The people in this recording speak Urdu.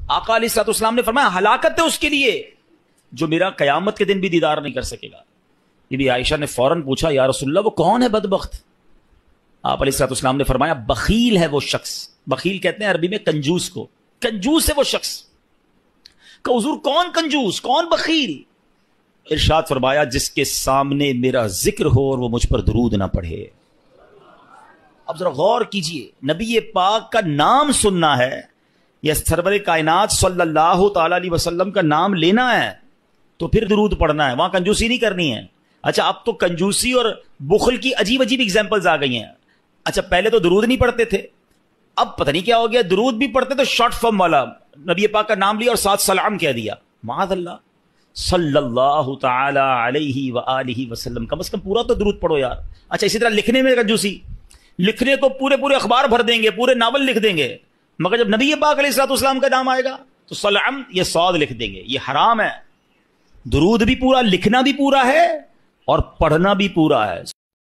آقا علیہ السلام نے فرمایا ہلاکت ہے اس کے لیے جو میرا قیامت کے دن بھی دیدار نہیں کر سکے گا۔ یہ بھی عائشہ نے فوراً پوچھا یا رسول اللہ وہ کون ہے بدبخت؟ آپ علیہ السلام نے فرمایا بخیل ہے وہ شخص، بخیل کہتے ہیں عربی میں کنجوس کو، کنجوس ہے وہ شخص۔ کہ حضور کون کنجوس کون بخیل؟ ارشاد فرمایا جس کے سامنے میرا ذکر ہو اور وہ مجھ پر درود نہ پڑھے۔ اب ذرا غور کیجئے، نبی پاک کا نام سننا ہے یا سرور کائنات صلی اللہ تعالی علیہ وسلم کا نام لینا ہے تو پھر درود پڑھنا ہے، وہاں کنجوسی نہیں کرنی ہے۔ اچھا اب تو کنجوسی اور بخل کی عجیب عجیب ایگزامپلز آ گئی ہیں۔ اچھا پہلے تو درود نہیں پڑھتے تھے، اب پتہ نہیں کیا ہو گیا، درود بھی پڑھتے تو شارٹ فارم والا، نبی پاک کا نام لیا اور ساتھ سلام کہہ دیا۔ معاذ اللہ، صلی اللہ تعالی علیہ وآلہ وسلم، کم از کم پورا تو درود پڑھو یار۔ اچھا اسی طرح لکھنے میں کنجوسی، لکھنے تو پورے اخبار بھر دیں گے، پورے ناول لکھ دیں گے، مگر جب نبی پاک علیہ السلام کا نام آئے گا تو سلام یہ صاد لکھ دیں گے، یہ حرام ہے۔ درود بھی پورا، لکھنا بھی پورا ہے اور پڑھنا بھی پورا ہے۔